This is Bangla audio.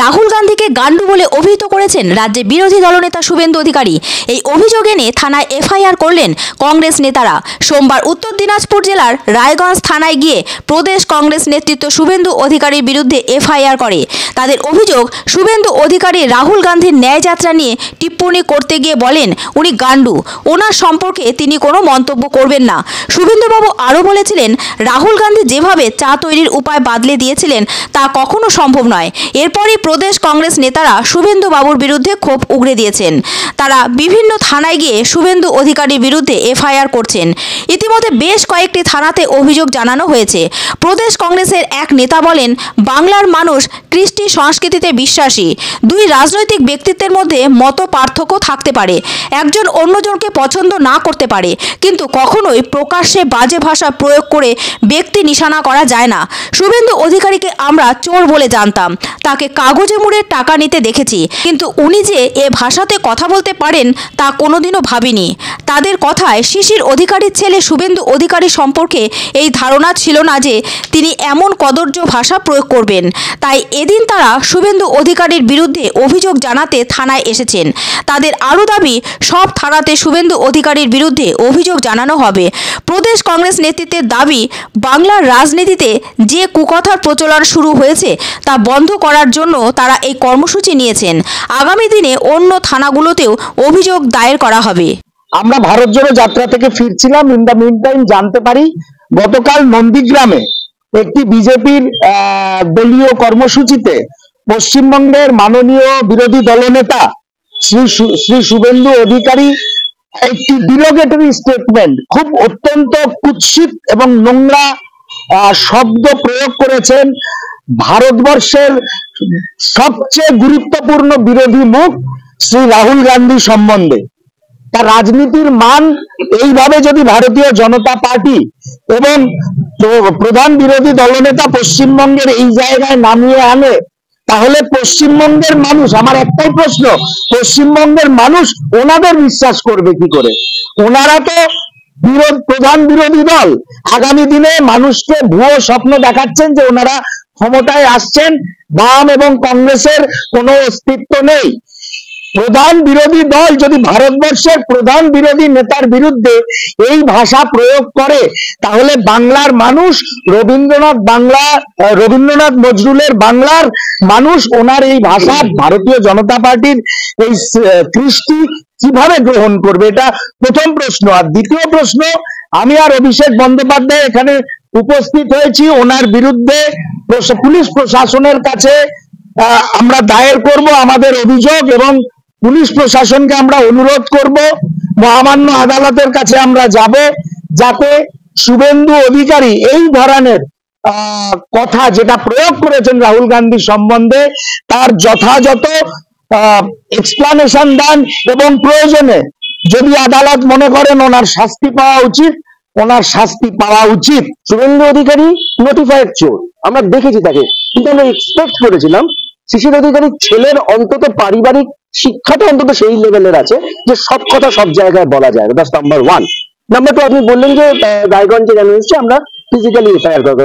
রাহুল গান্ধীকে গান্ডু বলে অভিহিত করেছেন রাজ্যে বিরোধী দলনেতা শুভেন্দু অধিকারী। এই অভিযোগ এনে থানায় এফআইআর করলেন কংগ্রেস নেতারা। সোমবার উত্তর দিনাজপুর জেলার রায়গঞ্জ থানায় গিয়ে প্রদেশ কংগ্রেস নেতৃত্ব শুভেন্দু অধিকারীর বিরুদ্ধে এফআইআর করে। তাদের অভিযোগ, শুভেন্দু অধিকারী রাহুল গান্ধীর ন্যায়যাত্রা নিয়ে টিপ্পণী করতে গিয়ে বলেন উনি গান্ডু, ওনার সম্পর্কে তিনি কোনো মন্তব্য করবেন না। শুভেন্দুবাবু আরও বলেছিলেন, রাহুল গান্ধী যেভাবে চা তৈরির উপায় বাদলে দিয়েছিলেন তা কখনো সম্ভব নয়। এরপরই প্রদেশ কংগ্রেস নেতারা শুভেন্দু বাবুর বিরুদ্ধে ক্ষোভ উগরে দিয়েছেন। তারা বিভিন্ন থানায় গিয়ে শুভেন্দু অধিকারীর বিরুদ্ধে এফআইআর করছেন। ইতিমধ্যে বেশ কয়েকটি থানাতে অভিযোগ জানানো হয়েছে। প্রদেশ কংগ্রেসের এক নেতা বলেন, বাংলার মানুষ কৃষ্টি সংস্কৃতিতে বিশ্বাসী। দুই রাজনৈতিক ব্যক্তিত্বের মধ্যে মত পার্থক্য থাকতে পারে, একজন অন্যজনকে পছন্দ না করতে পারে, কিন্তু কখনোই প্রকাশ্যে বাজে ভাষা প্রয়োগ করে ব্যক্তি নিশানা করা যায় না। শুভেন্দু অধিকারীকে আমরা চোর বলে জানতাম, তাকে কাগজে মুড়ে টাকা নিতে দেখেছি, কিন্তু উনি যে এ ভাষাতে কথা বলতে পারেন তা কোনোদিনও ভাবিনি। তাদের কথায় শিশির অধিকারীর ছেলে শুভেন্দু অধিকারী সম্পর্কে এই ধারণা ছিল না যে তিনি এমন কদর্য ভাষা প্রয়োগ করবেন। তাই এদিন তারা শুভেন্দু অধিকারীর বিরুদ্ধে অভিযোগ জানাতে থানায় এসেছেন। তাদের আরও দাবি, সব থানাতে শুভেন্দু অধিকারীর বিরুদ্ধে অভিযোগ জানানো হবে। প্রদেশ কংগ্রেস নেতৃত্বের দাবি, বাংলার রাজনীতিতে যে কুকথার প্রচলন শুরু হয়েছে তা বন্ধ করার জন্য তারা এই কর্মসূচি নিয়েছেন। আগামী দিনে অন্য থানাগুলোতেও অভিযোগ দায়ের করা হবে। আমরা ভারত জোড়ো যাত্রা থেকে ফিরছিলাম, ইন দ্য মিন টাইম জানতে পারি গতকাল নন্দীগ্রামে একটি বিজেপির দলীয় কর্মসূচিতে পশ্চিমবঙ্গের মাননীয় বিরোধী দলনেতা শ্রী শুভেন্দু অধিকারী একটি ডিরোগেটরি স্টেটমেন্ট, খুব অত্যন্ত কুৎসিত এবং নোংরা শব্দ প্রয়োগ করেছেন ভারতবর্ষের সবচেয়ে গুরুত্বপূর্ণ বিরোধী মুখ শ্রী রাহুল গান্ধী সম্বন্ধে। তার রাজনীতির মান এইভাবে যদি ভারতীয় জনতা পার্টি এবং প্রধান বিরোধী দলনেতা পশ্চিমবঙ্গের এই জায়গায় নামিয়ে আনে, তাহলে পশ্চিমবঙ্গের মানুষ, আমার একটাই প্রশ্ন, পশ্চিমবঙ্গের মানুষ ওনাদের বিশ্বাস করবে কি করে? ওনারা তো প্রধান বিরোধী দল। আগামী দিনে মানুষকে ভুয়ো স্বপ্ন দেখাচ্ছেন যে ওনারা ক্ষমতায় আসছেন, বাম এবং কংগ্রেসের কোনো অস্তিত্ব নেই। প্রধান বিরোধী দল যদি ভারতবর্ষের প্রধান বিরোধী নেতার বিরুদ্ধে এই ভাষা প্রয়োগ করে, তাহলে বাংলার মানুষ, রবীন্দ্রনাথ নজরুলের বাংলার মানুষ ওনার এই ভাষা, ভারতীয় জনতা পার্টির এই কৃষ্টি কিভাবে গ্রহণ করবে? এটা প্রথম প্রশ্ন। আর দ্বিতীয় প্রশ্ন, আমি আর অভিষেক বন্দ্যোপাধ্যায় এখানে উপস্থিত হয়েছি, ওনার বিরুদ্ধে পুলিশ প্রশাসনের কাছে আমরা দায়ের করব আমাদের অভিযোগ, এবং পুলিশ প্রশাসনকে আমরা অনুরোধ করব, মহামান্য আদালতের কাছে আমরা যাব, যাতে শুভেন্দু অধিকারী এই ধরনের কথা যেটা প্রয়োগ করেছেন রাহুল গান্ধী সম্বন্ধে তার যথাযথ এক্সপ্লানেশন দেন, এবং প্রয়োজনে যদি আদালত মনে করেন ওনার শাস্তি পাওয়া উচিত, ওনার শাস্তি পাওয়া উচিত। শুভেন্দু অধিকারী নোটিফাইড চোর, আমরা দেখেছি তাকে, কিন্তু আমরা এক্সপেক্ট করেছিলাম শিশির অধিকারীর ছেলের অন্তত পারিবারিক শিক্ষাটা অন্তত সেই লেভেলের আছে যে সব কথা সব জায়গায় বলা যায়। That's number one. Number two, আপনি বললেন যে রায়গঞ্জে কেন এসেছে, আমরা ফিজিক্যালি এফআইআর করবো।